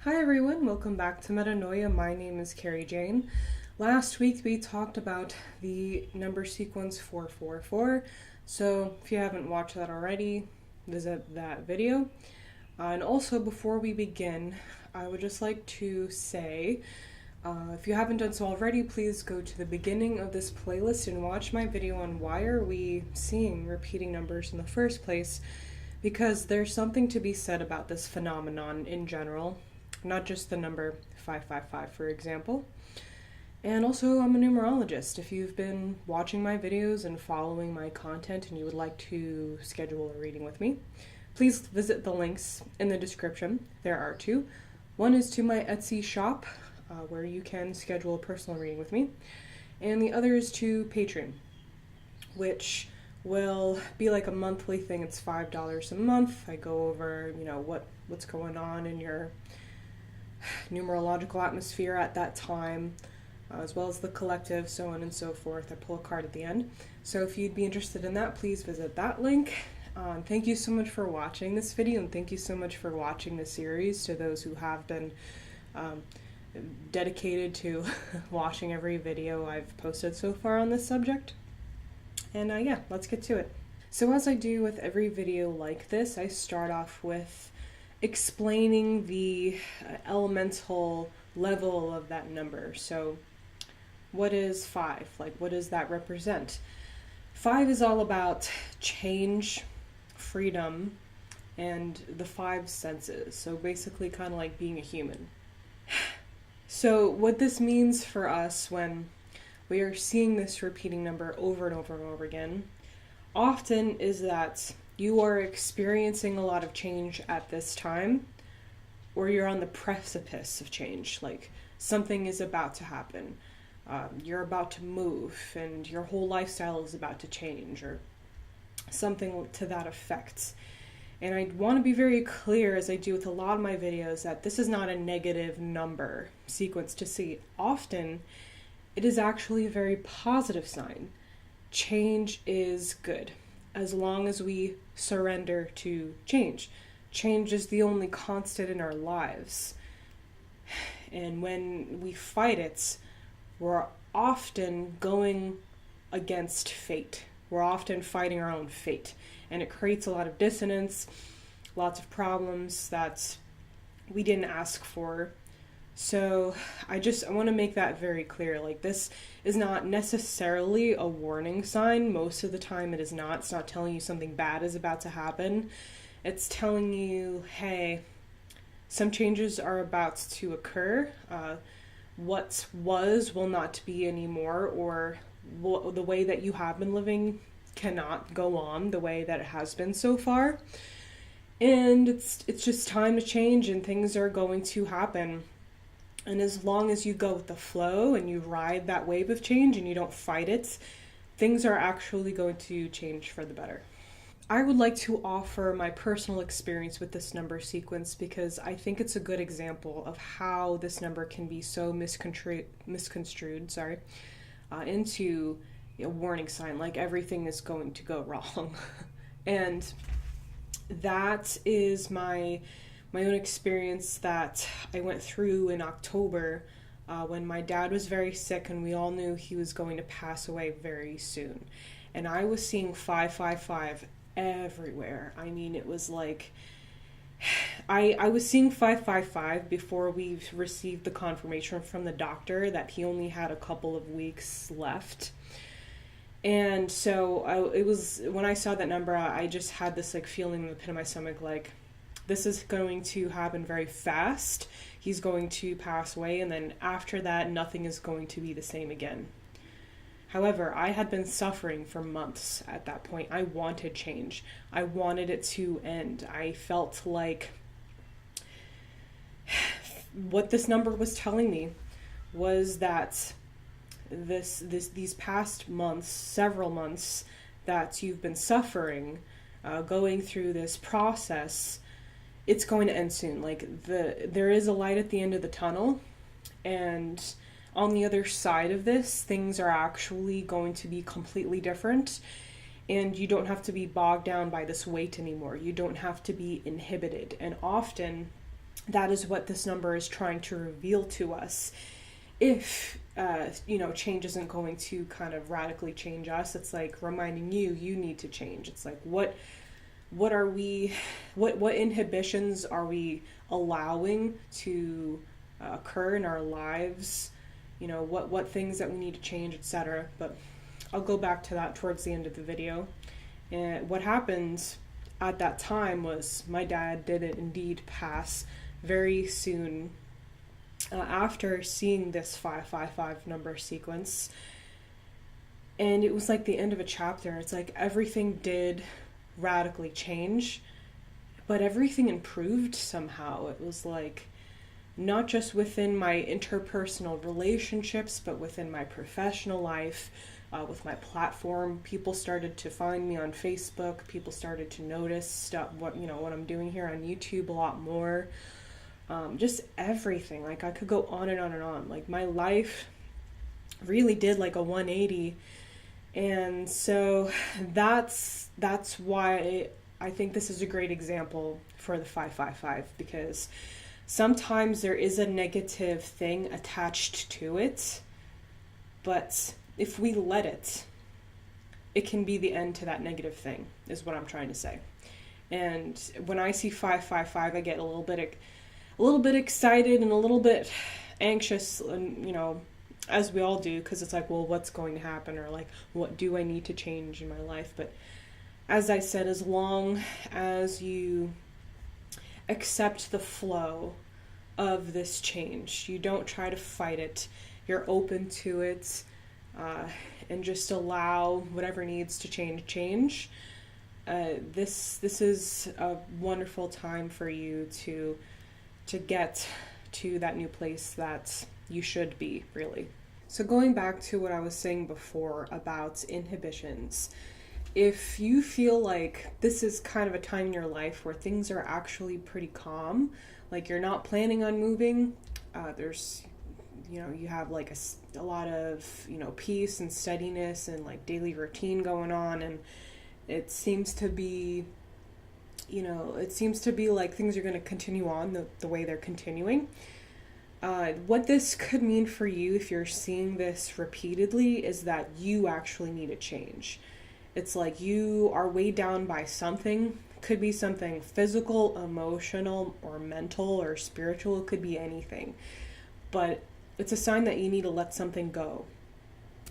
Hi everyone, welcome back to Metanoia. My name is Carrie Jane. Last week we talked about the number sequence 444. So if you haven't watched that already, visit that video. And also before we begin, I would just like to say, if you haven't done so already, please go to the beginning of this playlist and watch my video on why are we seeing repeating numbers in the first place, because there's something to be said about this phenomenon in general, not just the number 555, for example. And also, I'm a numerologist. If you've been watching my videos and following my content and you would like to schedule a reading with me, please visit the links in the description. There are two. One is to my Etsy shop, where you can schedule a personal reading with me, and the other is to Patreon, which will be like a monthly thing. It's $5 a month. I go over, what's going on in your numerological atmosphere at that time, as well as the collective, so on and so forth. I pull a card at the end. So if you'd be interested in that, please visit that link. Thank you so much for watching this video, and thank you so much for watching the series to those who have been dedicated to watching every video I've posted so far on this subject. And yeah, let's get to it. So as I do with every video like this, I start off with explaining the elemental level of that number. So what is 5? Like, what does that represent? 5 is all about change, freedom, and the 5 senses. So basically kind of like being a human. So what this means for us when we are seeing this repeating number over and over and over again, often is that you are experiencing a lot of change at this time, or you're on the precipice of change, like something is about to happen. You're about to move and your whole lifestyle is about to change, or something to that effect. And I want to be very clear, as I do with a lot of my videos, that this is not a negative number sequence to see. Often, it is actually a very positive sign. Change is good, as long as we surrender to change. Change is the only constant in our lives. And when we fight it, we're often going against fate. We're often fighting our own fate. And it creates a lot of dissonance, lots of problems that we didn't ask for. So I want to make that very clear. Like, this is not necessarily a warning sign. Most of the time it is not. It's not telling you something bad is about to happen. It's telling you, hey, some changes are about to occur. What was will not be anymore, or the way that you have been living cannot go on the way that it has been so far. And it's just time to change, and things are going to happen. And as long as you go with the flow and you ride that wave of change and you don't fight it, things are actually going to change for the better. I would like to offer my personal experience with this number sequence, because I think it's a good example of how this number can be so misconstrued into a warning sign, like everything is going to go wrong. And that is my own experience that I went through in October, when my dad was very sick and we all knew he was going to pass away very soon. And I was seeing 555 everywhere. I mean, it was like, I was seeing 555 before we received the confirmation from the doctor that he only had a couple of weeks left. And so it was, when I saw that number, I just had this like feeling in the pit of my stomach, like, this is going to happen very fast. He's going to pass away, and then after that, nothing is going to be the same again. However, I had been suffering for months at that point. I wanted change. I wanted it to end. I felt like what this number was telling me was that these past months, several months that you've been suffering, going through this process, it's going to end soon. Like, there is a light at the end of the tunnel, and on the other side of this, things are actually going to be completely different, and you don't have to be bogged down by this weight anymore. You don't have to be inhibited. And often that is what this number is trying to reveal to us. If change isn't going to kind of radically change us, it's like reminding you need to change. It's like what inhibitions are we allowing to occur in our lives, what things that we need to change, etc. But I'll go back to that towards the end of the video. And what happened at that time was my dad did indeed pass very soon after seeing this 555 number sequence. And it was like the end of a chapter. It's like everything did radically change, but everything improved somehow. It was like not just within my interpersonal relationships, but within my professional life, with my platform. People started to find me on Facebook. People started to notice stuff, what I'm doing here on YouTube a lot more. Just everything. Like I could go on and on and on. Like my life really did like a 180. And so that's why I think this is a great example for the 555, because sometimes there is a negative thing attached to it, but if we let it, it can be the end to that negative thing, is what I'm trying to say. And when I see 555, I get a little bit excited and a little bit anxious, and as we all do, because it's like, well, what's going to happen, or like, what do I need to change in my life? But as I said, as long as you accept the flow of this change, you don't try to fight it, you're open to it, and just allow whatever needs to change. This is a wonderful time for you to get to that new place that you should be, really. So going back to what I was saying before about inhibitions, if you feel like this is kind of a time in your life where things are actually pretty calm, like you're not planning on moving, there's you have like a lot of peace and steadiness and like daily routine going on, and it seems to be like things are going to continue on the way they're continuing. What this could mean for you, if you're seeing this repeatedly, is that you actually need a change. It's like you are weighed down by something. Could be something physical, emotional, or mental, or spiritual. It could be anything. But it's a sign that you need to let something go.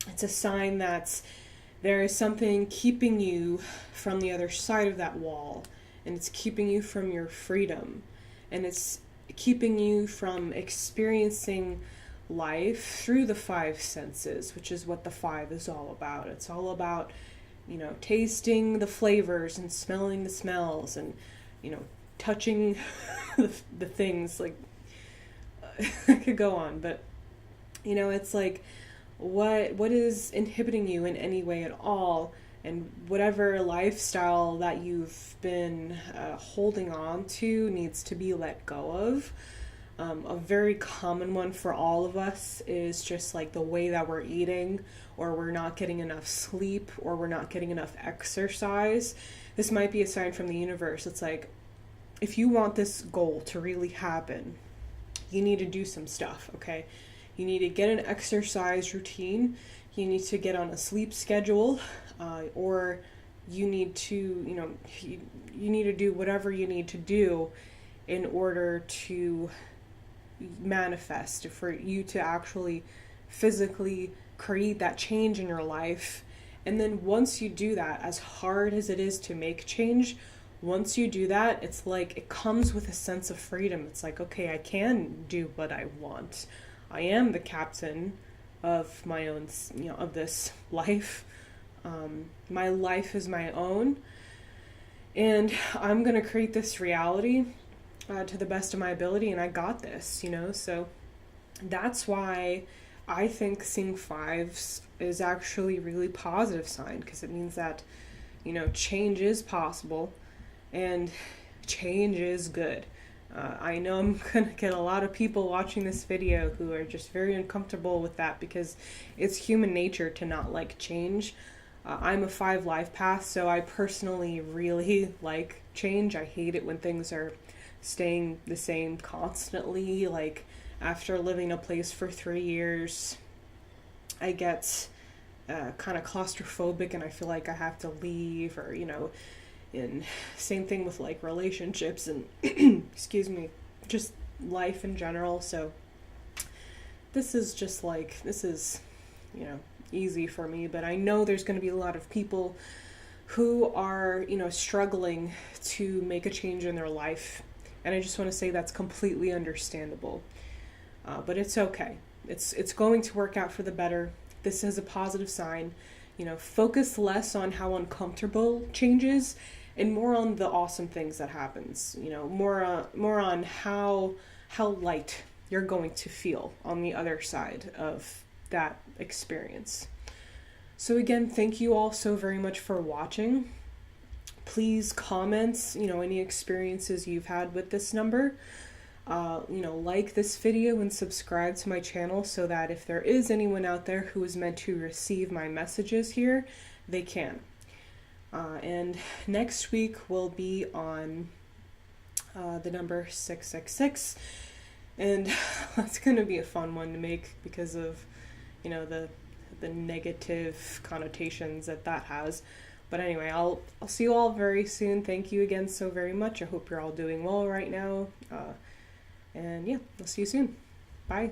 It's a sign that there is something keeping you from the other side of that wall, and it's keeping you from your freedom, and it's keeping you from experiencing life through the five senses, which is what the 5 is all about. It's all about, tasting the flavors and smelling the smells and, touching the things. Like, I could go on, but, it's like, what is inhibiting you in any way at all? And whatever lifestyle that you've been holding on to needs to be let go of. A very common one for all of us is just like the way that we're eating, or we're not getting enough sleep, or we're not getting enough exercise. This might be a sign from the universe. It's like, if you want this goal to really happen, you need to do some stuff, okay? You need to get an exercise routine. You need to get on a sleep schedule, or you need to, you need to do whatever you need to do in order to manifest, for you to actually physically create that change in your life. And then once you do that, as hard as it is to make change, once you do that, it's like it comes with a sense of freedom. It's like, okay, I can do what I want. I am the captain of my own, of this life. My life is my own, and I'm going to create this reality to the best of my ability, and I got this, so that's why I think seeing 5s is actually a really positive sign, because it means that, change is possible, and change is good. I know I'm going to get a lot of people watching this video who are just very uncomfortable with that, because it's human nature to not like change. I'm a 5 life path, so I personally really like change. I hate it when things are staying the same constantly. Like, after living a place for 3 years, I get kind of claustrophobic and I feel like I have to leave, or, and same thing with like relationships and, excuse me, just life in general. So this is, easy for me, but I know there's going to be a lot of people who are, struggling to make a change in their life. And I just want to say that's completely understandable. But it's okay. It's going to work out for the better. This is a positive sign. Focus less on how uncomfortable change is and more on the awesome things that happens. More on how light you're going to feel on the other side of that experience. So again, thank you all so very much for watching. Please comment, any experiences you've had with this number. Like this video and subscribe to my channel so that if there is anyone out there who is meant to receive my messages here, they can. And next week we'll be on the number 666, and that's going to be a fun one to make because of, the negative connotations that has. But anyway, I'll see you all very soon. Thank you again so very much. I hope you're all doing well right now. And yeah, I'll see you soon. Bye.